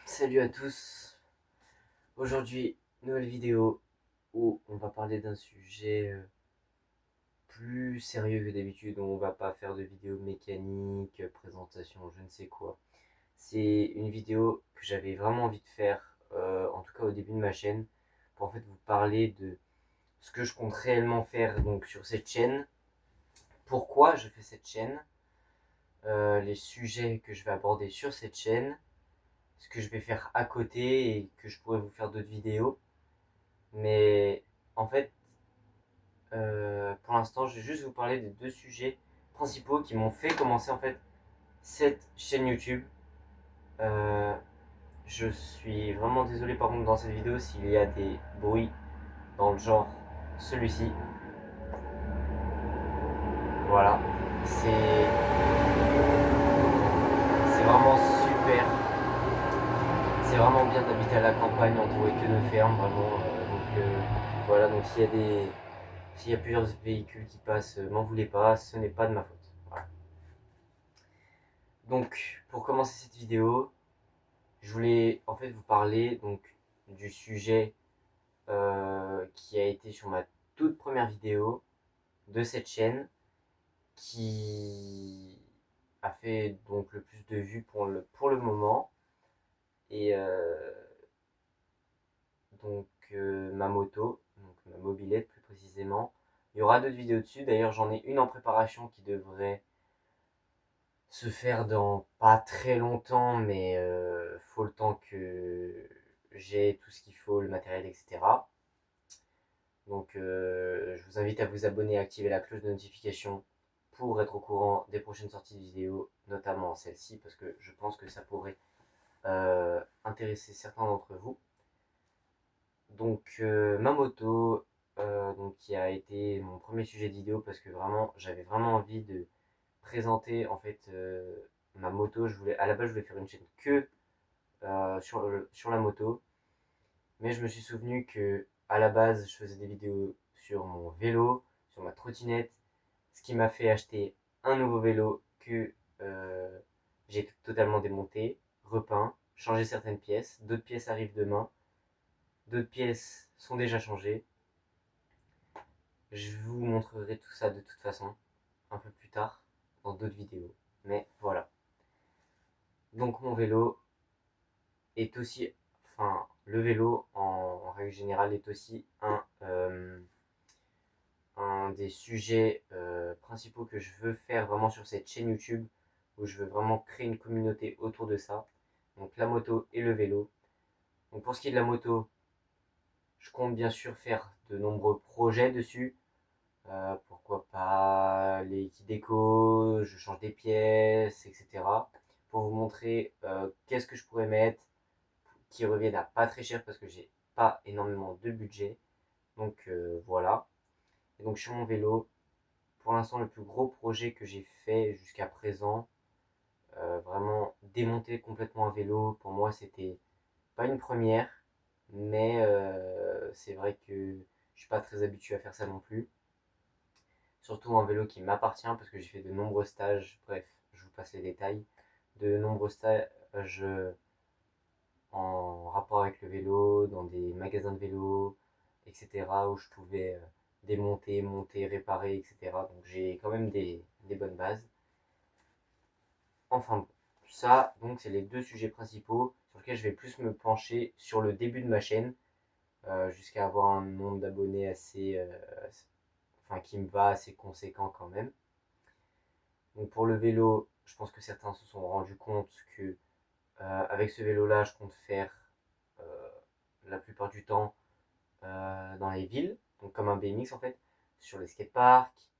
Salut à tous. Aujourd'hui, nouvelle vidéo où on va parler d'un sujet plus sérieux que d'habitude. On va pas faire de vidéo mécanique, présentation, je ne sais quoi. C'est une vidéo que j'avais vraiment envie de faire, en tout cas au début de ma chaîne, pour en fait vous parler de ce que je compte réellement faire donc sur cette chaîne, pourquoi je fais cette chaîne, les sujets que je vais aborder sur cette chaîne, ce que je vais faire à côté et que je pourrais vous faire d'autres vidéos. Mais en fait, pour l'instant, je vais juste vous parler des deux sujets principaux qui m'ont fait commencer en fait cette chaîne YouTube. Euh, je suis vraiment désolé par contre dans cette vidéo s'il y a des bruits dans le genre celui-ci. Voilà, c'est vraiment super. C'est vraiment bien d'habiter à la campagne entouré que de fermes, vraiment. Voilà, donc s'il y a plusieurs véhicules qui passent, m'en voulez pas, ce n'est pas de ma faute. Voilà. Donc, pour commencer cette vidéo, je voulais en fait vous parler donc du sujet qui a été sur ma toute première vidéo de cette chaîne, qui a fait donc le plus de vues pour le moment. Et ma moto, donc ma mobilette plus précisément. Il y aura d'autres vidéos dessus. D'ailleurs, j'en ai une en préparation qui devrait se faire dans pas très longtemps, mais faut le temps que j'ai tout ce qu'il faut, le matériel, etc. Donc, je vous invite à vous abonner et activer la cloche de notification pour être au courant des prochaines sorties de vidéos, notamment celle-ci, parce que je pense que ça pourrait intéresser certains d'entre vous. Donc, ma moto, donc, qui a été mon premier sujet de vidéo, parce que vraiment, j'avais vraiment envie de présenter en fait ma moto. À la base, je voulais faire une chaîne que sur la moto, mais je me suis souvenu que à la base, je faisais des vidéos sur mon vélo, sur ma trottinette, ce qui m'a fait acheter un nouveau vélo que j'ai totalement démonté, repeint, changé certaines pièces. D'autres pièces arrivent demain, d'autres pièces sont déjà changées. Je vous montrerai tout ça de toute façon un peu plus tard dans d'autres vidéos. Mais voilà. Donc mon vélo est aussi, enfin le vélo en règle générale est aussi un des sujets principaux que je veux faire vraiment sur cette chaîne YouTube, où je veux vraiment créer une communauté autour de ça. Donc la moto et le vélo. Donc pour ce qui est de la moto, je compte bien sûr faire de nombreux projets dessus. Pourquoi pas les kits déco, je change des pièces, etc. Pour vous montrer qu'est-ce que je pourrais mettre qui reviennent à pas très cher parce que j'ai pas énormément de budget. Donc voilà. Et donc sur mon vélo, pour l'instant le plus gros projet que j'ai fait jusqu'à présent, vraiment démonter complètement un vélo, pour moi c'était pas une première, mais c'est vrai que je suis pas très habitué à faire ça non plus. Surtout un vélo qui m'appartient parce que j'ai fait de nombreux stages, bref, je vous passe les détails, de nombreux stages en rapport avec le vélo, dans des magasins de vélo, etc., où je pouvais démonter, monter, réparer, etc. Donc j'ai quand même des bonnes bases. Enfin bon, ça, donc c'est les deux sujets principaux sur lesquels je vais plus me pencher sur le début de ma chaîne, jusqu'à avoir un nombre d'abonnés assez, enfin qui me va assez conséquent quand même. Donc pour le vélo, je pense que certains se sont rendus compte que avec ce vélo-là, je compte faire euh, la plupart du temps dans les villes, donc comme un BMX en fait, sur les skateparks,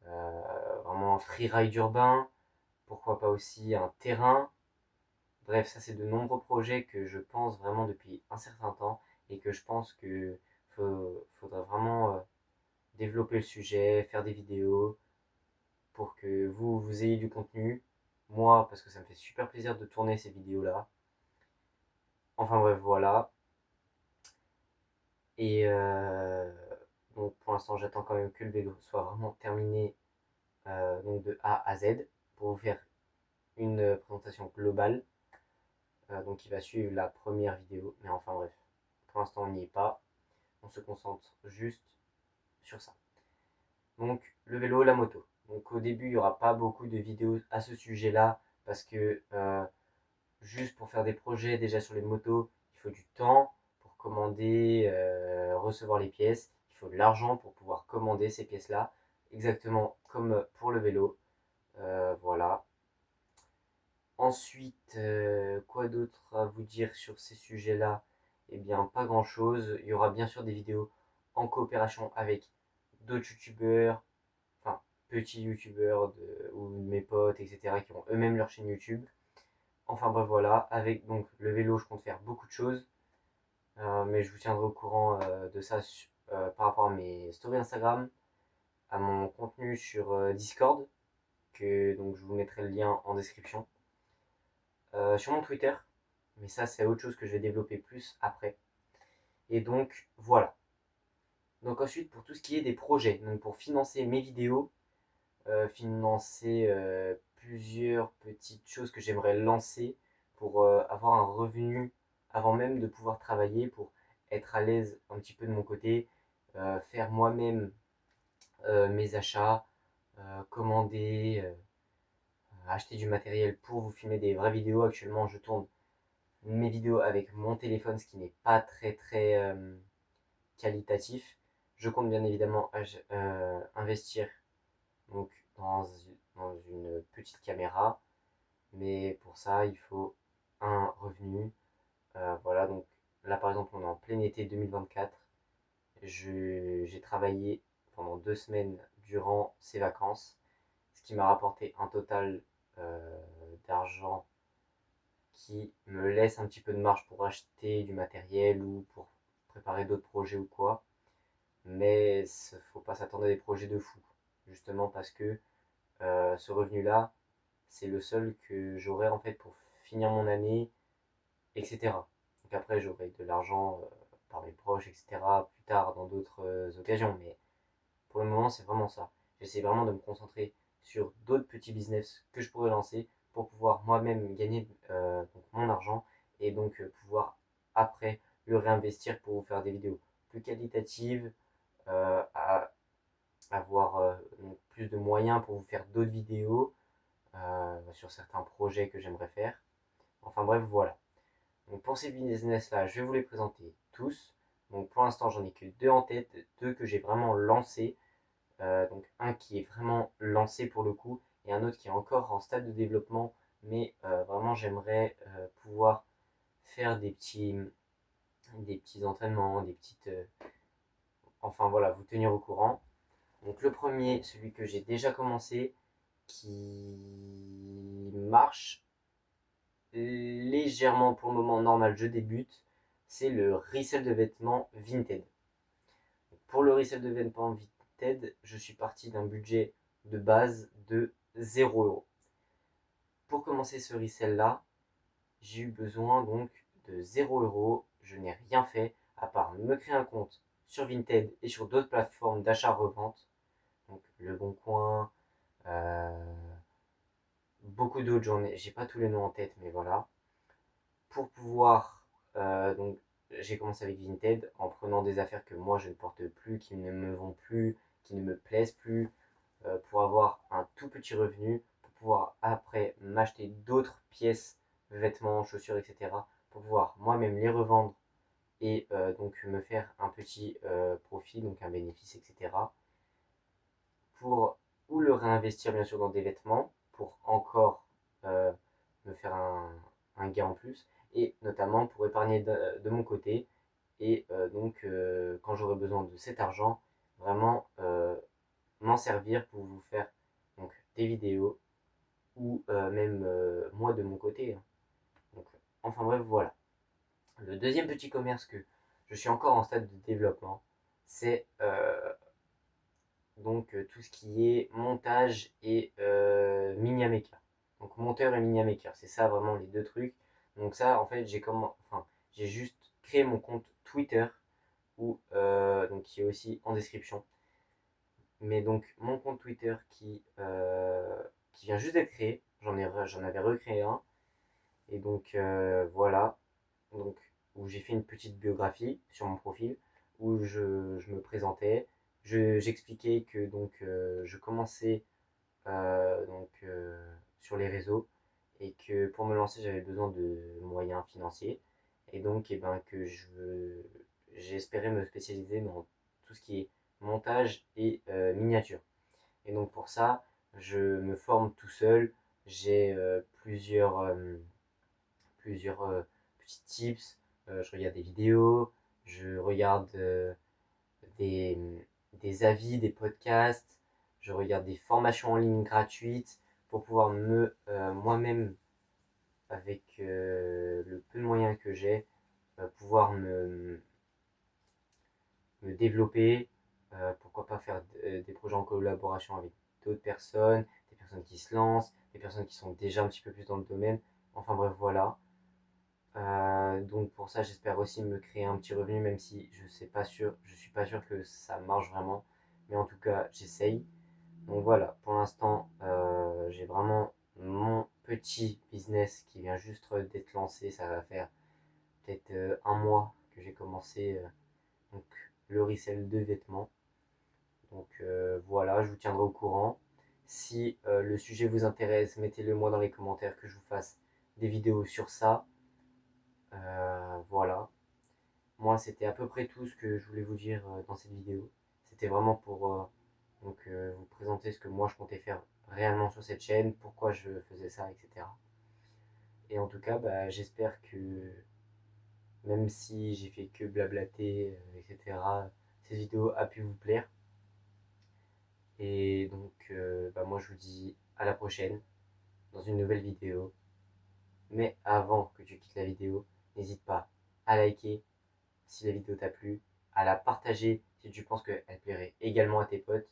vraiment un freeride urbain, pourquoi pas aussi un terrain. Bref, ça c'est de nombreux projets que je pense vraiment depuis un certain temps et que je pense que faudrait vraiment développer le sujet, faire des vidéos pour que vous ayez du contenu. Moi, parce que ça me fait super plaisir de tourner ces vidéos-là. Enfin bref, voilà. Et donc pour l'instant, j'attends quand même que le vélo soit vraiment terminé, donc de A à Z, pour vous faire une présentation globale. donc il va suivre la première vidéo. Mais enfin bref, pour l'instant on n'y est pas. On se concentre juste sur ça. Donc le vélo, la moto. Donc au début, il n'y aura pas beaucoup de vidéos à ce sujet-là parce que juste pour faire des projets déjà sur les motos, il faut du temps pour commander, recevoir les pièces. Il faut de l'argent pour pouvoir commander ces pièces-là. Exactement comme pour le vélo. Voilà. Ensuite, quoi d'autre à vous dire sur ces sujets-là? Eh bien, pas grand-chose. Il y aura bien sûr des vidéos en coopération avec d'autres youtubeurs, enfin petits youtubeurs ou mes potes, etc., qui ont eux-mêmes leur chaîne YouTube. Enfin bref, voilà. Avec donc le vélo, je compte faire beaucoup de choses, mais je vous tiendrai au courant de ça par rapport à mes stories Instagram, à mon contenu sur Discord, que donc je vous mettrai le lien en description. Sur mon Twitter, mais ça c'est autre chose que je vais développer plus après. Et donc voilà. Donc ensuite pour tout ce qui est des projets, donc pour financer mes vidéos, financer plusieurs petites choses que j'aimerais lancer pour avoir un revenu avant même de pouvoir travailler, pour être à l'aise un petit peu de mon côté, faire moi-même mes achats, commander, acheter du matériel pour vous filmer des vraies vidéos. Actuellement je tourne mes vidéos avec mon téléphone, ce qui n'est pas très qualitatif. Je compte bien évidemment investir donc dans une petite caméra, mais pour ça il faut un revenu. Voilà, donc là par exemple on est en plein été 2024. J'ai travaillé pendant 2 semaines durant ces vacances, ce qui m'a rapporté un total d'argent qui me laisse un petit peu de marge pour acheter du matériel ou pour préparer d'autres projets ou quoi. Mais il ne faut pas s'attendre à des projets de fou, justement parce que ce revenu-là, c'est le seul que j'aurai en fait pour finir mon année, etc. Donc après, j'aurai de l'argent par mes proches, etc. plus tard dans d'autres occasions. Mais pour le moment, c'est vraiment ça. J'essaie vraiment de me concentrer sur d'autres petits business que je pourrais lancer pour pouvoir moi-même gagner donc mon argent et donc pouvoir après le réinvestir pour vous faire des vidéos plus qualitatives, à avoir donc plus de moyens pour vous faire d'autres vidéos sur certains projets que j'aimerais faire. Enfin bref, voilà. Donc pour ces business-là, je vais vous les présenter tous. Donc pour l'instant, j'en ai que deux en tête, deux que j'ai vraiment lancés. Donc un qui est vraiment lancé pour le coup et un autre qui est encore en stade de développement, mais vraiment j'aimerais pouvoir faire des petits entraînements, des petites... enfin voilà, vous tenir au courant. Donc le premier, celui que j'ai déjà commencé, qui marche légèrement pour le moment normal, je débute, c'est le resell de vêtements Vinted. Pour le resell de vêtements Vinted, je suis parti d'un budget de base de 0 €. Pour commencer ce resell là, j'ai eu besoin donc de 0 €. Je n'ai rien fait à part me créer un compte sur Vinted et sur d'autres plateformes d'achat-revente, donc Le Bon Coin, beaucoup d'autres, j'ai pas tous les noms en tête, mais voilà. Pour pouvoir, donc, j'ai commencé avec Vinted en prenant des affaires que moi je ne porte plus, qui ne me vont plus, qui ne me plaisent plus, pour avoir un tout petit revenu, pour pouvoir après m'acheter d'autres pièces, vêtements, chaussures, etc., pour pouvoir moi-même les revendre et donc me faire un petit profit, donc un bénéfice, etc. Pour ou le réinvestir bien sûr dans des vêtements pour encore euh, me faire un gain en plus et notamment pour épargner de mon côté et donc quand j'aurai besoin de cet argent vraiment m'en servir pour vous faire donc des vidéos ou même moi de mon côté, hein. Donc, enfin bref, voilà. Le deuxième petit commerce que je suis encore en stade de développement, c'est donc tout ce qui est montage et Minia Maker. Donc monteur et Minia Maker, c'est ça vraiment les deux trucs. Donc ça, en fait, j'ai juste créé mon compte Twitter donc qui est aussi en description. Mais donc mon compte Twitter qui vient juste d'être créé, j'en avais recréé un Et donc voilà, donc, où j'ai fait une petite biographie sur mon profil, où je me présentais, j'expliquais que donc je commençais sur les réseaux et que pour me lancer j'avais besoin de moyens financiers et donc j'espérais me spécialiser dans tout ce qui est montage et miniature. Et donc pour ça, je me forme tout seul, j'ai plusieurs petits tips, je regarde des vidéos, je regarde des, des avis, des podcasts, je regarde des formations en ligne gratuites pour pouvoir moi-même, avec le peu de moyens que j'ai, pouvoir me développer, pourquoi pas faire des projets en collaboration avec d'autres personnes, des personnes qui se lancent, des personnes qui sont déjà un petit peu plus dans le domaine. Enfin bref, voilà. Donc pour ça, j'espère aussi me créer un petit revenu, même si je suis pas sûr que ça marche vraiment. Mais en tout cas, j'essaye. Donc voilà, pour l'instant, j'ai vraiment mon petit business qui vient juste d'être lancé. Ça va faire peut-être un mois que j'ai commencé donc, le resell de vêtements. Donc voilà, je vous tiendrai au courant. Si le sujet vous intéresse, mettez-le moi dans les commentaires que je vous fasse des vidéos sur ça. Voilà. Moi, c'était à peu près tout ce que je voulais vous dire dans cette vidéo. C'était vraiment pour vous présenter ce que moi je comptais faire réellement sur cette chaîne, pourquoi je faisais ça, etc. Et en tout cas, bah, j'espère que même si j'ai fait que blablater, etc., cette vidéo a pu vous plaire. Et donc, bah, moi je vous dis à la prochaine dans une nouvelle vidéo. Mais avant que tu quittes la vidéo, n'hésite pas à liker si la vidéo t'a plu, à la partager si tu penses qu'elle plairait également à tes potes,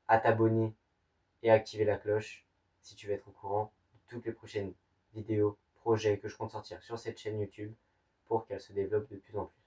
à t'abonner et à activer la cloche si tu veux être au courant de toutes les prochaines vidéos, projets que je compte sortir sur cette chaîne YouTube pour qu'elle se développe de plus en plus.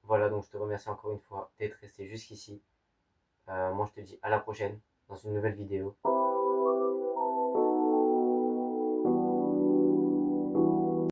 Voilà, donc je te remercie encore une fois d'être resté jusqu'ici. Moi je te dis à la prochaine dans une nouvelle vidéo.